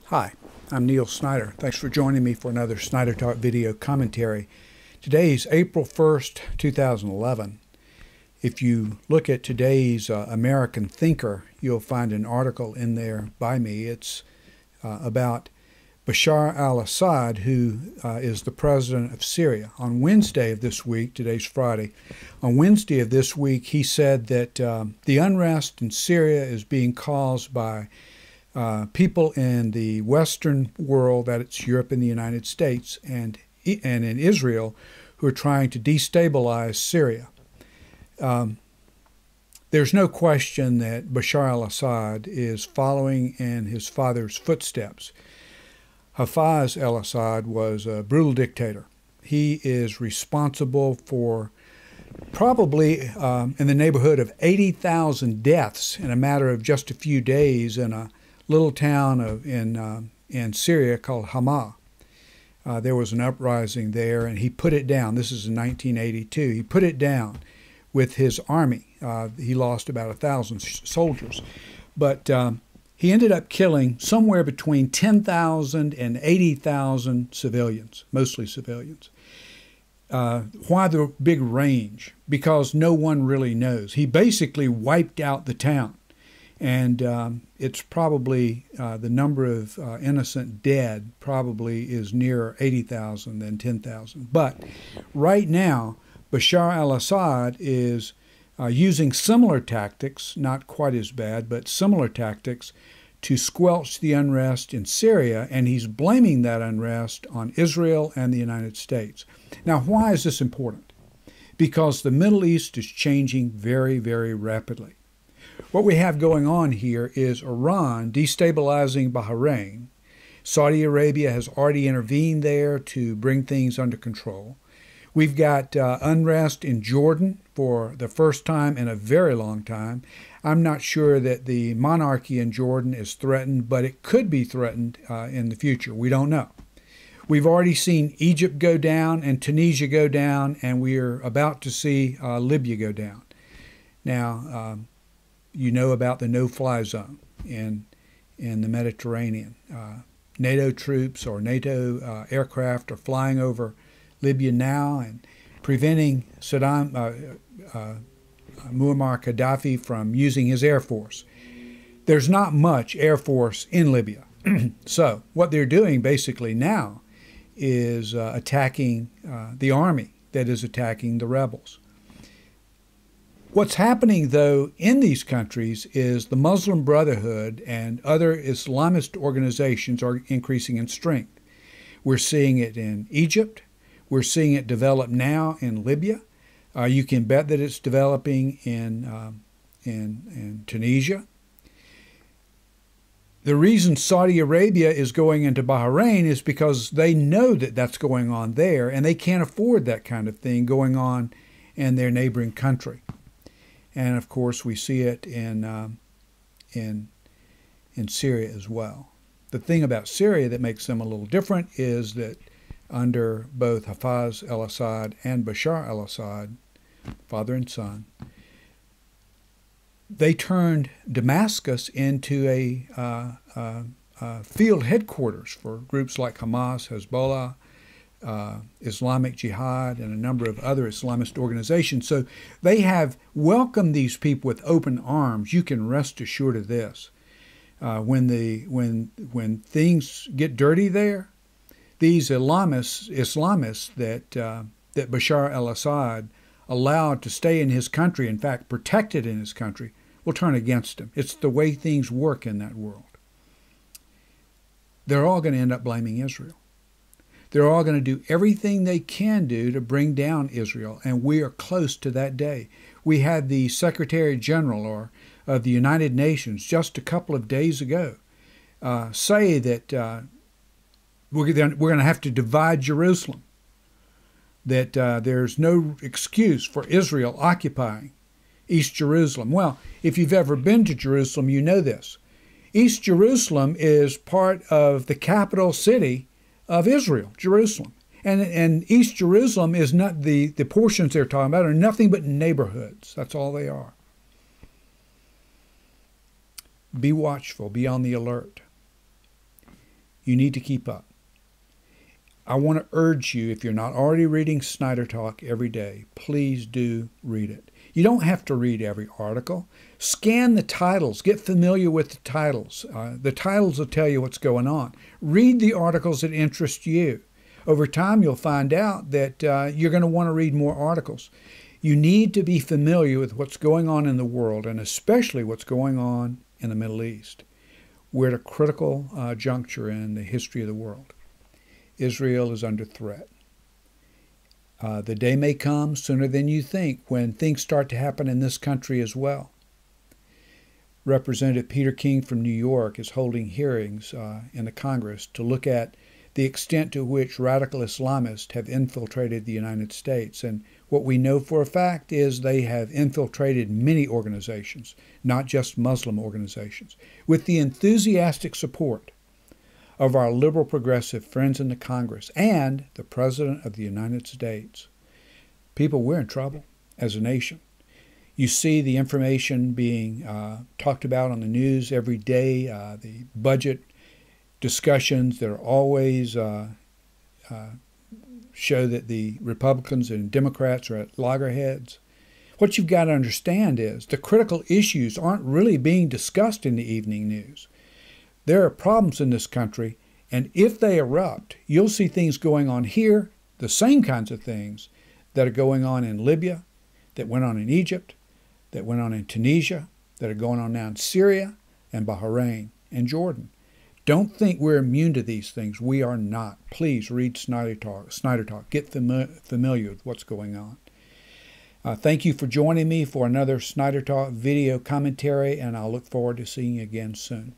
Hi, I'm Neil Snyder. Thanks for joining me for another Snyder Talk video commentary. Today's April 1st, 2011. If you look at today's American Thinker, you'll find an article in there by me. It's about Bashar al-Assad, who is the president of Syria. On Wednesday of this week, today's Friday, on Wednesday of this week, he said that the unrest in Syria is being caused by people in the Western world, that it's Europe and the United States, and in Israel, who are trying to destabilize Syria. There's no question that Bashar al-Assad is following in his father's footsteps. Hafez al-Assad was a brutal dictator. He is responsible for probably in the neighborhood of 80,000 deaths in a matter of just a few days in a little town in Syria called Hama. There was an uprising there, and he put it down. This is in 1982. He put it down with his army. He lost about 1,000 soldiers. But he ended up killing somewhere between 10,000 and 80,000 civilians, mostly civilians. Why the big range? Because no one really knows. He basically wiped out the town. And it's probably the number of innocent dead probably is nearer 80,000 than 10,000. But right now, Bashar al-Assad is using similar tactics, not quite as bad, but similar tactics to squelch the unrest in Syria, and he's blaming that unrest on Israel and the United States. Now, why is this important? Because the Middle East is changing very, very rapidly. What we have going on here is Iran destabilizing Bahrain. Saudi Arabia has already intervened there to bring things under control. We've got unrest in Jordan for the first time in a very long time. I'm not sure that the monarchy in Jordan is threatened, but it could be threatened in the future. We don't know. We've already seen Egypt go down and Tunisia go down, and we are about to see Libya go down. Now, you know about the no-fly zone in the Mediterranean. NATO troops or NATO aircraft are flying over Libya now and preventing Muammar Gaddafi from using his air force. There's not much air force in Libya. So what they're doing basically now is attacking the army that is attacking the rebels. What's happening, though, in these countries is the Muslim Brotherhood and other Islamist organizations are increasing in strength. We're seeing it in Egypt. We're seeing it develop now in Libya. You can bet that it's developing in Tunisia. The reason Saudi Arabia is going into Bahrain is because they know that that's going on there, and they can't afford that kind of thing going on in their neighboring country. And of course, we see it in Syria as well. The thing about Syria that makes them a little different is that under both Hafez al-Assad and Bashar al-Assad, father and son, they turned Damascus into a field headquarters for groups like Hamas, Hezbollah, Islamic Jihad, and a number of other Islamist organizations. So they have welcomed these people with open arms. You can rest assured of this. When things get dirty there, these Islamists that Bashar al-Assad allowed to stay in his country, in fact protected in his country, will turn against him. It's the way things work in that world. They're all going to end up blaming Israel. They're all going to do everything they can do to bring down Israel, and we are close to that day. We had the Secretary General of the United Nations just a couple of days ago say that we're going to have to divide Jerusalem, that there's no excuse for Israel occupying East Jerusalem. Well, if you've ever been to Jerusalem, you know this. East Jerusalem is part of the capital city of Israel, Jerusalem. And East Jerusalem is not the portions they're talking about are nothing but neighborhoods. That's all they are. Be watchful, be on the alert. You need to keep up. I want to urge you, if you're not already reading Snyder Talk every day, please do read it. You don't have to read every article. Scan the titles. Get familiar with the titles. The titles will tell you what's going on. Read the articles that interest you. Over time, you'll find out that you're going to want to read more articles. You need to be familiar with what's going on in the world, and especially what's going on in the Middle East. We're at a critical juncture in the history of the world. Israel is under threat. The day may come sooner than you think when things start to happen in this country as well. Representative Peter King from New York is holding hearings in the Congress to look at the extent to which radical Islamists have infiltrated the United States. And what we know for a fact is they have infiltrated many organizations, not just Muslim organizations, with the enthusiastic support of our liberal progressive friends in the Congress and the President of the United States. People, we're in trouble as a nation. You see the information being talked about on the news every day, the budget discussions that are always show that the Republicans and Democrats are at loggerheads. What you've got to understand is the critical issues aren't really being discussed in the evening news. There are problems in this country, and if they erupt, you'll see things going on here, the same kinds of things that are going on in Libya, that went on in Egypt, that went on in Tunisia, that are going on now in Syria and Bahrain and Jordan. Don't think we're immune to these things. We are not. Please read Snyder Talk. Get familiar with what's going on. Thank you for joining me for another Snyder Talk video commentary, and I'll look forward to seeing you again soon.